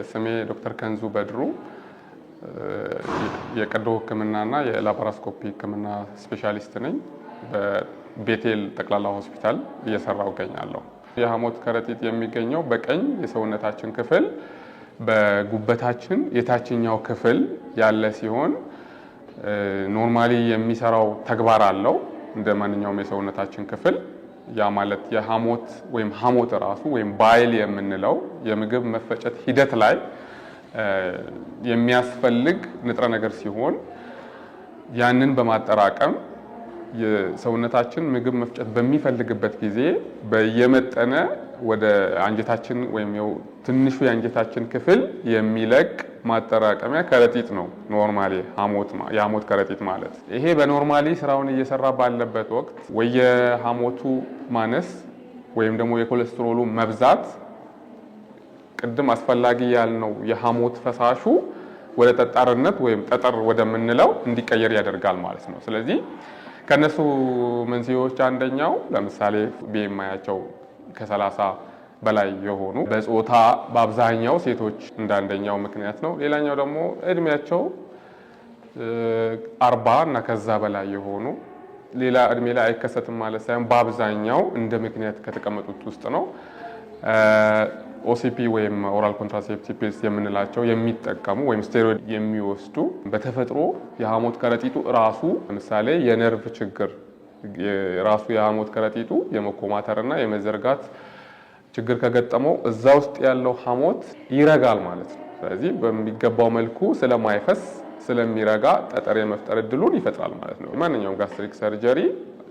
ስሜ ዶክተር ከንዙ በድሩ የቀዶ ሕክምናና የላፓራስኮፒ ሕክምና ስፔሻሊስት ነኝ። በቤቴል ጠቅላላ ሆስፒታል እየሰራው እገኛለሁ። የሐሞት ከረጢት የሚገኘው በቀኝ የሰውነታችን ክፍል በጉበታችን የታችኛው ክፍል ያለ ሲሆን ኖርማሊ የሚሰራው ተግባር አለው እንደ ማንኛውም የሰውነታችን ክፍል። ያ ማለት የሐሞት ወይም ሐሞት ራሱ ወይም ባይል የምንለው የምግብ መፈጨት ሂደት ላይ የሚያስፈልግ ንጥረ ነገር ሲሆን ያንን በማጠራቀም የሰውነታችን ምግብ መፍጨት በሚፈልግበት ጊዜ በየመጠነ ወደ አንጀታችን ወይም ትንሹ የአንጀታችን ክፍል የሚለቅ ማጠራቀሚያ ከረጢት ነው ኖርማሊ የሐሞት ከረጢት ማለት። ይሄ በኖርማሊ ስራውን እየሰራ ባለበት ወቅት ወይ የሐሞቱ ማነስ ወይም ደግሞ የኮሌስትሮሉ መብዛት ቅድም አስፈላጊ ያልነው የሐሞት ፈሳሹ ወደ ጠጣርነት ወይም ጠጠር ወደምንለው እንዲቀየር ያደርጋል ማለት ነው። ስለዚህ ከነሱ መንስኤዎች አንደኛው ለምሳሌ ቢኤምአያቸው ከ30 በላይ የሆኑ በጾታ በአብዛኛው ሴቶች እንደ አንደኛው ምክንያት ነው። ሌላኛው ደግሞ እድሜያቸው 40 እና ከዛ በላይ የሆኑ ሌላ እድሜ ላይ አይከሰትም ማለት ሳይሆን በአብዛኛው እንደ ምክንያት ከተቀመጡት ውስጥ ነው። ኦሲፒ ወይም ኦራል ኮንትራሴፕቲቭ ፒልስ የምንላቸው የሚጠቀሙ ወይም ስቴሮይድ የሚወስዱ በተፈጥሮ የሐሞት ከረጢቱ ራሱ ለምሳሌ የነርቭ ችግር ራሱ የሐሞት ከረጢቱ የመኮማተርና የመዘርጋት ችግር ከገጠመው እዛ ውስጥ ያለው ሐሞት ይረጋል ማለት ነው። ስለዚህ በሚገባው መልኩ ስለማይፈስ ስለሚረጋ ጠጠር የመፍጠር እድሉን ይፈጥራል ማለት ነው። ማንኛውም ጋስትሪክ ሰርጀሪ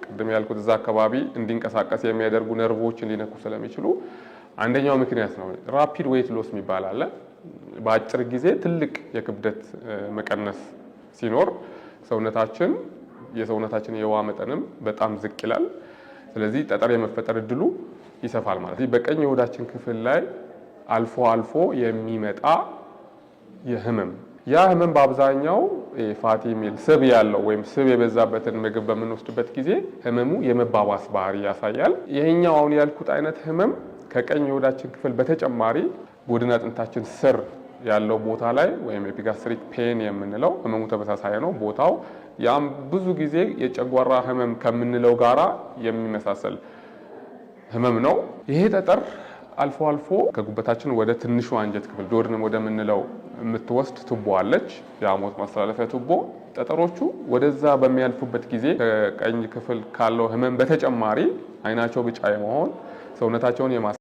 ቅድም ያልኩት እዛ አካባቢ እንዲንቀሳቀስ የሚያደርጉ ነርቮችን ሊነኩ ስለሚችሉ አንደኛው ምክንያት ነው። ራፒድ ዌይት ሎስ የሚባል አለ። በአጭር ጊዜ ትልቅ የክብደት መቀነስ ሲኖር የሰውነታችን የውሃ መጠንም በጣም ዝቅ ይላል። ስለዚህ ጠጠር የመፈጠር እድሉ ይሰፋል ማለት ነው። በቀኝ የሆዳችን ክፍል ላይ አልፎ አልፎ የሚመጣ የህመም ያ ህመም በአብዛኛው ፋቲ ሚል ስብ ያለው ወይም ስብ የበዛበትን ምግብ በምንወስድበት ጊዜ ህመሙ የመባባስ ባህሪ ያሳያል። ይሄኛው አሁን ያልኩት አይነት ህመም ከቀኝ የሆዳችን ክፍል በተጨማሪ ጎድን አጥንታችን ስር ያለው ቦታ ላይ ወይም ኤፒጋስትሪክ ፔን የምንለው ህመሙ ተመሳሳይ ነው ቦታው። ያም ብዙ ጊዜ የጨጓራ ህመም ከምንለው ጋራ የሚመሳሰል ህመም ነው። ይሄ ጠጠር አልፎ አልፎ ከጉበታችን ወደ ትንሹ አንጀት ክፍል ዶርንም ወደምንለው የምትወስድ ቱቦ አለች፣ የሐሞት ማስተላለፊያ ቱቦ። ጠጠሮቹ ወደዛ በሚያልፉበት ጊዜ ከቀኝ ክፍል ካለው ህመም በተጨማሪ አይናቸው ቢጫ የመሆን ሰውነታቸውን